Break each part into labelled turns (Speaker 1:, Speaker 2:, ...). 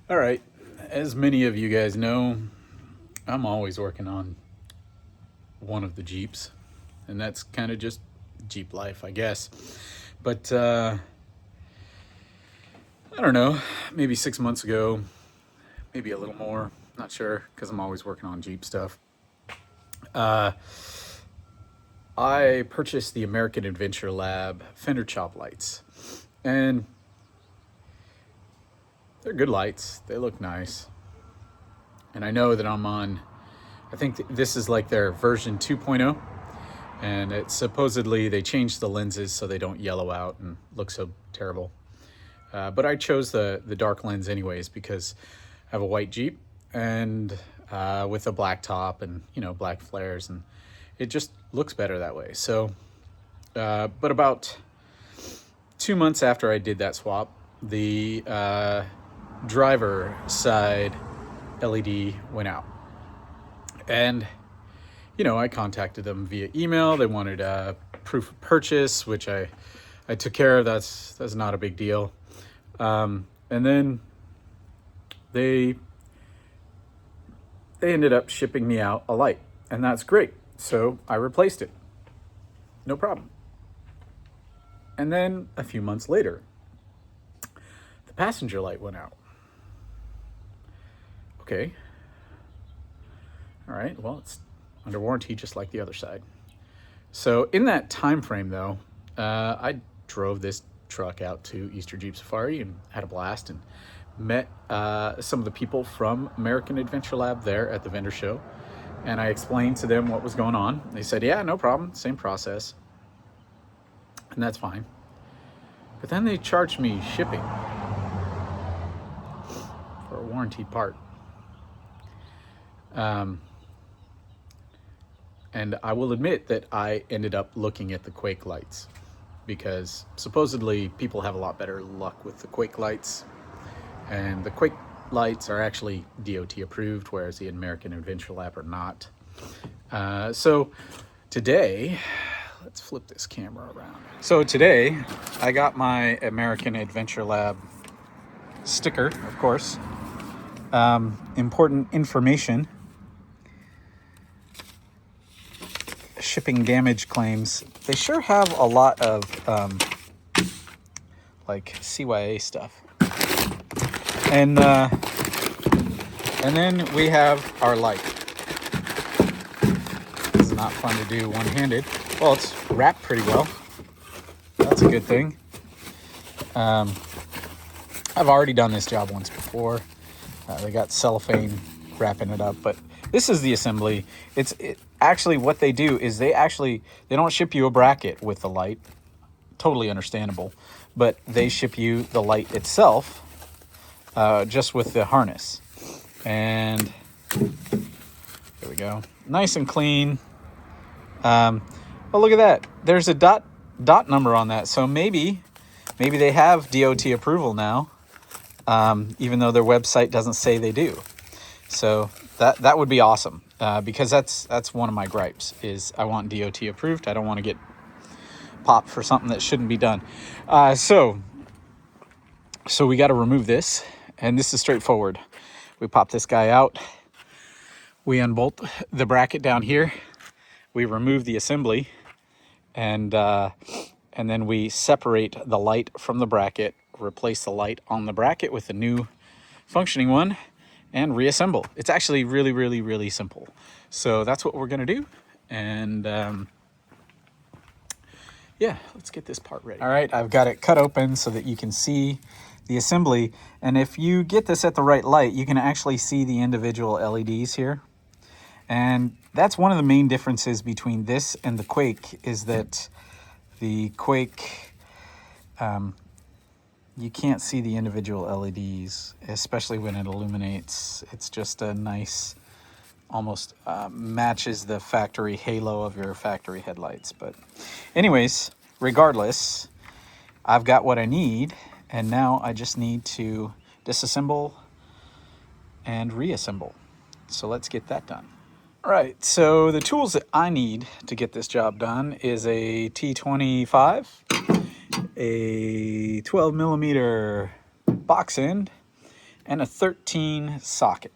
Speaker 1: All right, as many of you guys know, I'm always working on one of the Jeeps, and that's kind of just Jeep life, I guess. But I don't know, maybe 6 months ago, maybe a little more, not sure, because I'm always working on Jeep stuff. I purchased the American Adventure Lab Fender chop lights, and they're good lights. They look nice, and I know that I'm on. I think this is like their version 2.0, and it's supposedly they changed the lenses so they don't yellow out and look so terrible. But I chose the dark lens anyways because I have a white Jeep and with a black top and black flares, and it just looks better that way. So, but about 2 months after I did that swap, the driver side LED went out, and I contacted them via email. They wanted proof of purchase, which I took care of. That's not a big deal. And then they ended up shipping me out a light, and that's great. So I replaced it. No problem. And then a few months later, the passenger light went out. Okay. All right. Well, it's under warranty just like the other side. So in that time frame, though, I drove this truck out to Easter Jeep Safari and had a blast, and met some of the people from American Adventure Lab there at the vendor show. And I explained to them what was going on. They said, yeah, no problem, same process. And that's fine. But then they charged me shipping for a warranted part. And I will admit that I ended up looking at the Quake lights, because supposedly people have a lot better luck with the Quake lights. And the Quake lights are actually DOT approved, whereas the American Adventure Lab are not. So today, let's flip this camera around. So today, I got my American Adventure Lab sticker, of course. Important information. Shipping damage claims. They sure have a lot of like CYA stuff. And then we have our light. This is not fun to do one-handed. Well, it's wrapped pretty well. That's a good thing. I've already done this job once before. They got cellophane wrapping it up, but this is the assembly. Actually what they do is they don't ship you a bracket with the light. Totally understandable. But they ship you the light itself, just with the harness. And there we go. Nice and clean. Well, look at that. There's a dot number on that. So maybe they have DOT approval now, even though their website doesn't say they do. So that would be awesome, because that's one of my gripes is I want DOT approved. I don't want to get popped for something that shouldn't be done. So we got to remove this, and this is straightforward. We pop this guy out. We unbolt the bracket down here. We remove the assembly, and then we separate the light from the bracket, replace the light on the bracket with a new functioning one, and reassemble. It's actually really, really, really simple. So that's what we're gonna do. And yeah, let's get this part ready. All right, I've got it cut open so that you can see the assembly. And if you get this at the right light, you can actually see the individual LEDs here. And that's one of the main differences between this and the Quake, is that the Quake, you can't see the individual LEDs, especially when it illuminates. It's just a nice, almost matches the factory halo of your factory headlights. But anyways, regardless, I've got what I need, and now I just need to disassemble and reassemble. So let's get that done. All right, so the tools that I need to get this job done is a T25, a 12 millimeter box end, and a 13 socket.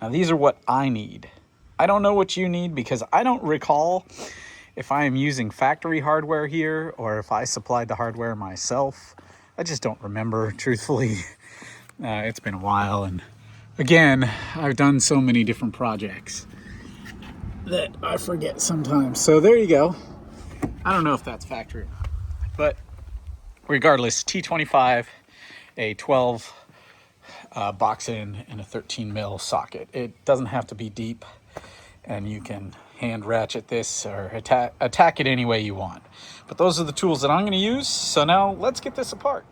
Speaker 1: Now these are what I need. I don't know what you need because I don't recall if I am using factory hardware here or if I supplied the hardware myself. I just don't remember, truthfully. It's been a while, and again, I've done so many different projects that I forget sometimes. So there you go. I don't know if that's factory or not, but regardless, T25, a 12 box in and a 13 mil socket. It doesn't have to be deep, and you can hand ratchet this or attack it any way you want. But those are the tools that I'm going to use. So now let's get this apart.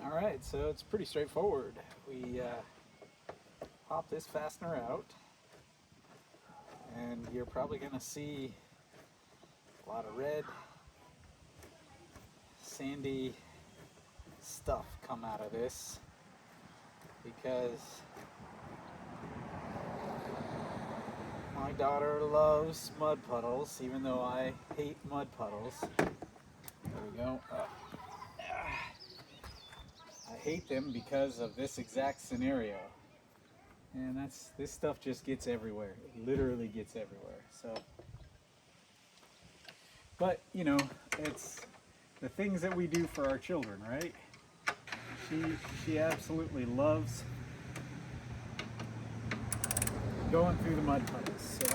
Speaker 1: All right, so it's pretty straightforward. We pop this fastener out, and you're probably going to see a lot of red, sandy stuff come out of this because my daughter loves mud puddles, even though I hate mud puddles. There we go. I hate them because of this exact scenario. And this stuff just gets everywhere. It literally gets everywhere. So, but you know, it's the things that we do for our children, right? She absolutely loves going through the mud puddles. So,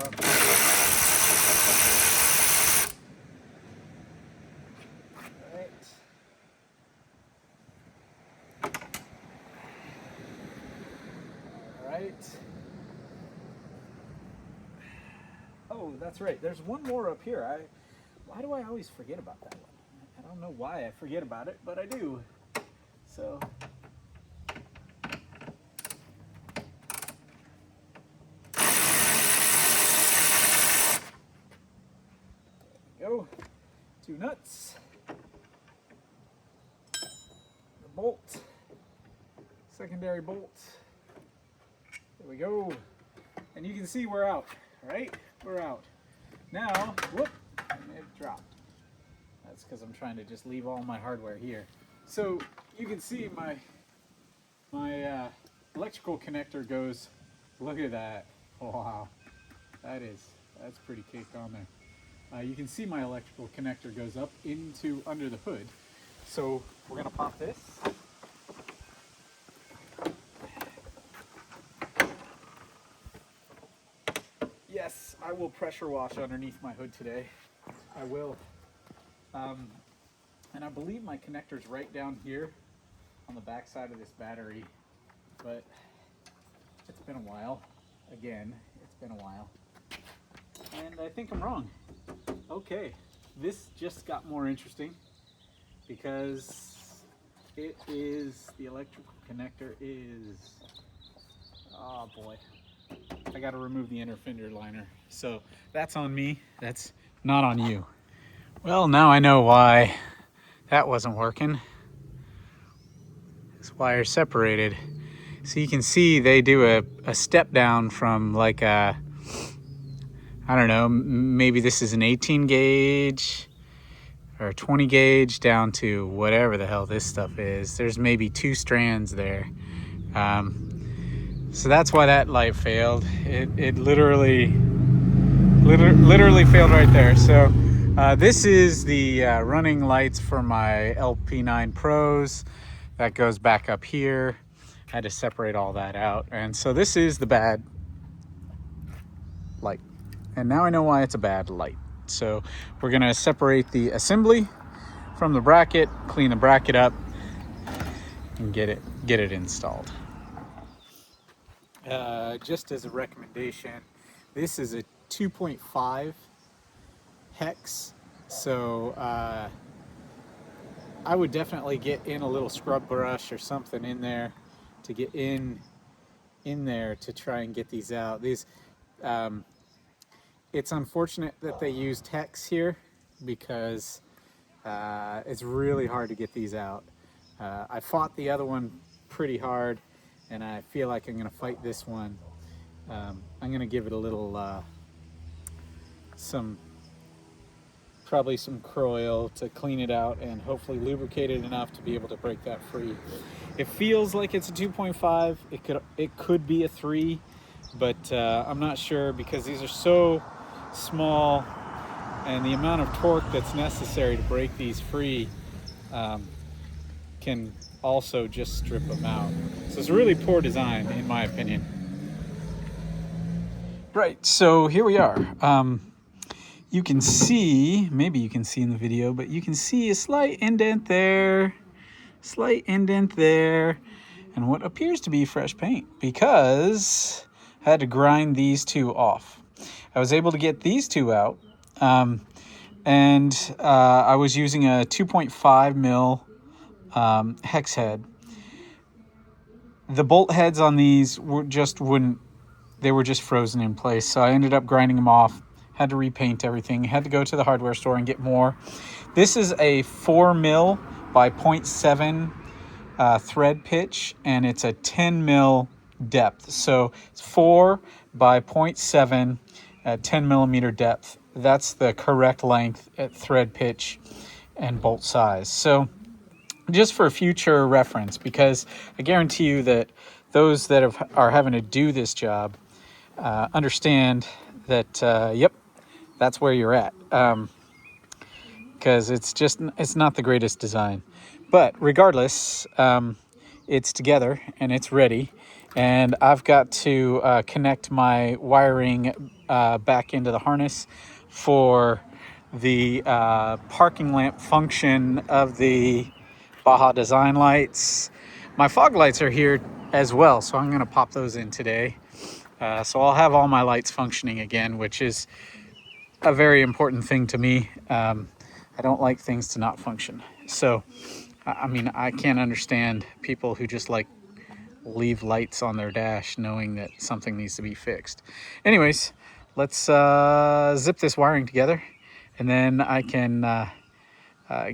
Speaker 1: all right. Oh, that's right. There's one more up here. Why do I always forget about that one? I don't know why I forget about it, but I do. So there we go. 2 nuts. The bolt. Secondary bolt. There we go. And you can see we're out, right? We're out. Now, whoop, it dropped. That's because I'm trying to just leave all my hardware here. So you can see my electrical connector goes, look at that. Wow, that's pretty caked on there. You can see my electrical connector goes up into under the hood. So we're gonna pop this. Yes, I will pressure wash underneath my hood today. I will. And I believe my connector's right down here on the back side of this battery, but it's been a while. Again, it's been a while. And I think I'm wrong. Okay, this just got more interesting because the electrical connector is, oh boy. I got to remove the inner fender liner. So that's on me. That's not on you. Well, now I know why that wasn't working. This wire's separated. So you can see they do a step down from like a, I don't know, maybe this is an 18 gauge or a 20 gauge down to whatever the hell this stuff is. There's maybe 2 strands there. So that's why that light failed. It literally failed right there. So this is the running lights for my LP9 Pros. That goes back up here. I had to separate all that out. And so this is the bad light. And now I know why it's a bad light. So we're gonna separate the assembly from the bracket, clean the bracket up, and get it installed. Just as a recommendation, this is a 2.5 hex, so I would definitely get in a little scrub brush or something in there to get in there to try and get these out. These it's unfortunate that they used hex here because it's really hard to get these out. I fought the other one pretty hard, and I feel like I'm going to fight this one. I'm going to give it a little some probably some Croil to clean it out and hopefully lubricate it enough to be able to break that free. It feels like it's a 2.5. It could be a 3, but I'm not sure because these are so small, and the amount of torque that's necessary to break these free can also just strip them out. So it's a really poor design, in my opinion. Right, so here we are. You can see, maybe you can see in the video, but you can see a slight indent there, and what appears to be fresh paint because I had to grind these two off. I was able to get these two out, and I was using a 2.5 mil hex head. The bolt heads on these they were just frozen in place, so I ended up grinding them off. Had to repaint everything, had to go to the hardware store and get more. This is a 4 mil by 0.7 thread pitch, and it's a 10 mil depth. So it's 4 by 0.7 at 10 millimeter depth. That's the correct length at thread pitch and bolt size. So just for future reference, because I guarantee you that those that are having to do this job understand that, yep, that's where you're at. Because it's not the greatest design. But regardless, it's together and it's ready. And I've got to connect my wiring back into the harness for the parking lamp function of the Baja Design lights. My fog lights are here as well, so I'm going to pop those in today. So I'll have all my lights functioning again, which is a very important thing to me. I don't like things to not function. So, I mean, I can't understand people who just like leave lights on their dash knowing that something needs to be fixed. Anyways, let's zip this wiring together, and then I can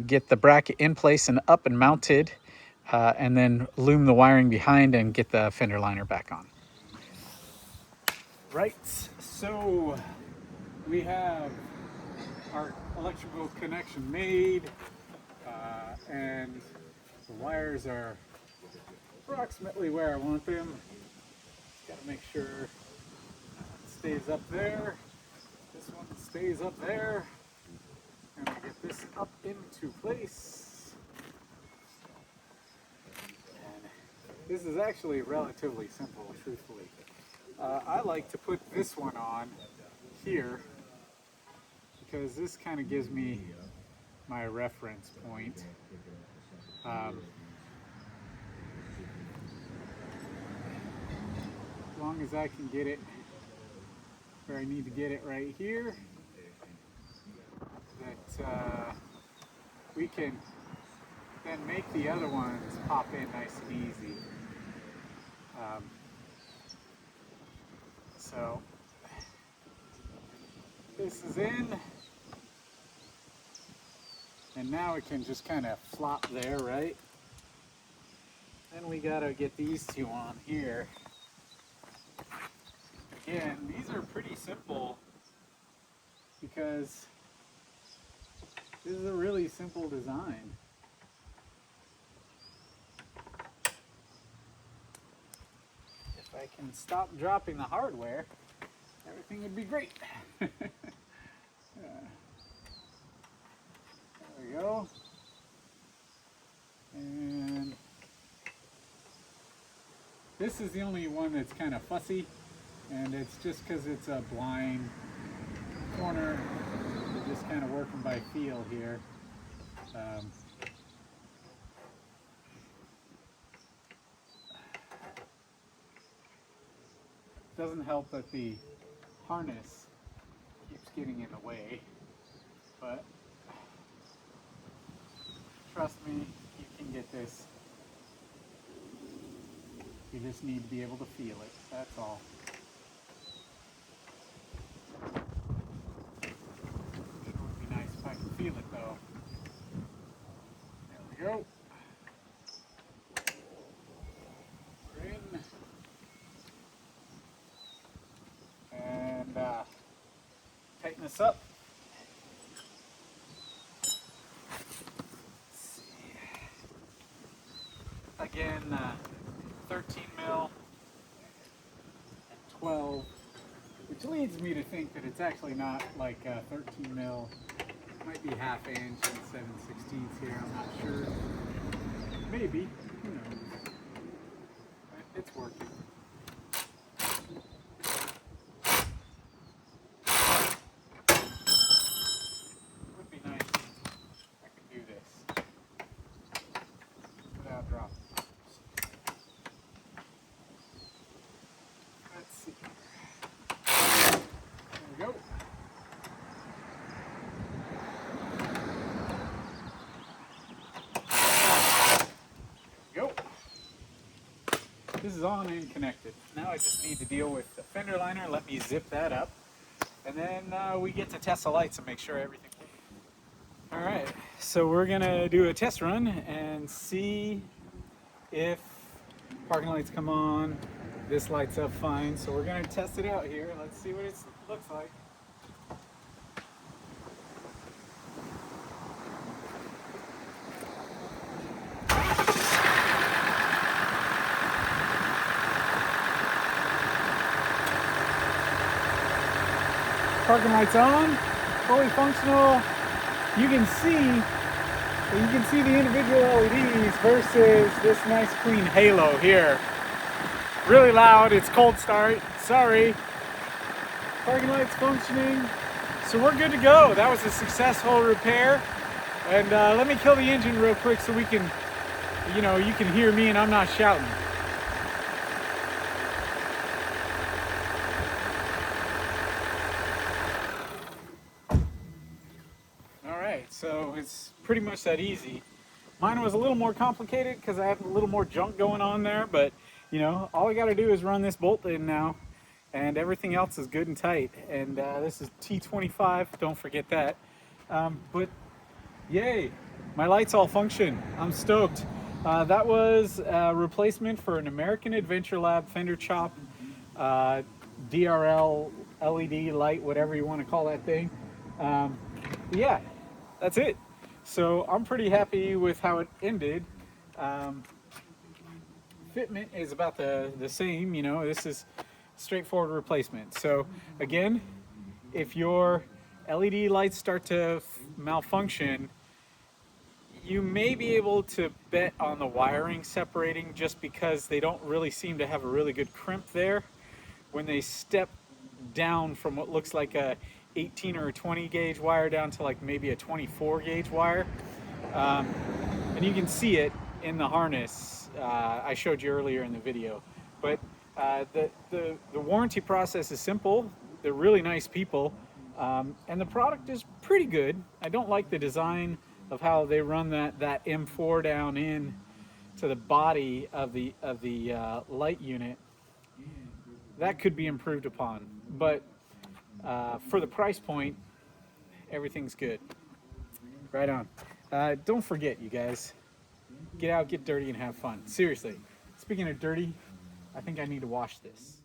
Speaker 1: get the bracket in place and up and mounted, and then loom the wiring behind and get the fender liner back on. Right, so we have our electrical connection made, and the wires are approximately where I want them. Just gotta make sure it stays up there. This one stays up there. And we get this up into place. And this is actually relatively simple, truthfully. I like to put this one on here because this kind of gives me my reference point. As long as I can get it where I need to get it right here, that we can then make the other ones pop in nice and easy. So this is in, and now it can just kind of flop there, right? Then we gotta get these two on here. Again, these are pretty simple because this is a really simple design. If I can stop dropping the hardware, everything would be great. There we go. And this is the only one that's kind of fussy, and it's just because it's a blind corner. We're just kind of working by feel here. Doesn't help that the harness keeps getting in the way, but trust me, you can get this. You just need to be able to feel it, that's all. It would be nice if I could feel it though. There we go. We're in. And tighten this up. again, 13 mil and 12, which leads me to think that it's actually not like 13 mil. It might be ½ inch and 7/16 here. I'm not sure. Maybe. Who knows? But it's working. It would be nice if I could do this without dropping. Let's see. There we go. There we go. This is on and connected. Now I just need to deal with the fender liner. Let me zip that up. And then we get to test the lights and make sure everything works. All right, so we're gonna do a test run and see if parking lights come on. This lights up fine, so we're gonna test it out here. Let's see what it looks like. Parking lights on, fully functional. You can see the individual LEDs versus this nice clean halo here. Really loud, it's cold start, sorry. Parking lights functioning, so we're good to go. That was a successful repair. And let me kill the engine real quick so we can, you can hear me and I'm not shouting. So it's pretty much that easy. Mine was a little more complicated because I had a little more junk going on there, but all I got to do is run this bolt in now and everything else is good and tight. And this is T25, don't forget that. But yay, my lights all function. I'm stoked. That was a replacement for an American Adventure Lab Fender Chop DRL LED light, whatever you want to call that thing. Yeah, that's it. So I'm pretty happy with how it ended. Fitment is about the same, this is straightforward replacement. So again, if your LED lights start to malfunction, you may be able to bet on the wiring separating just because they don't really seem to have a really good crimp there. When they step down from what looks like a 18 or a 20 gauge wire down to like maybe a 24 gauge wire. And you can see it in the harness I showed you earlier in the video. But the warranty process is simple. They're really nice people. And the product is pretty good. I don't like the design of how they run that M4 down in to the body of the light unit. That could be improved upon, but for the price point, everything's good. Right on. Don't forget, you guys, get out, get dirty, and have fun. Seriously, speaking of dirty, I think I need to wash this.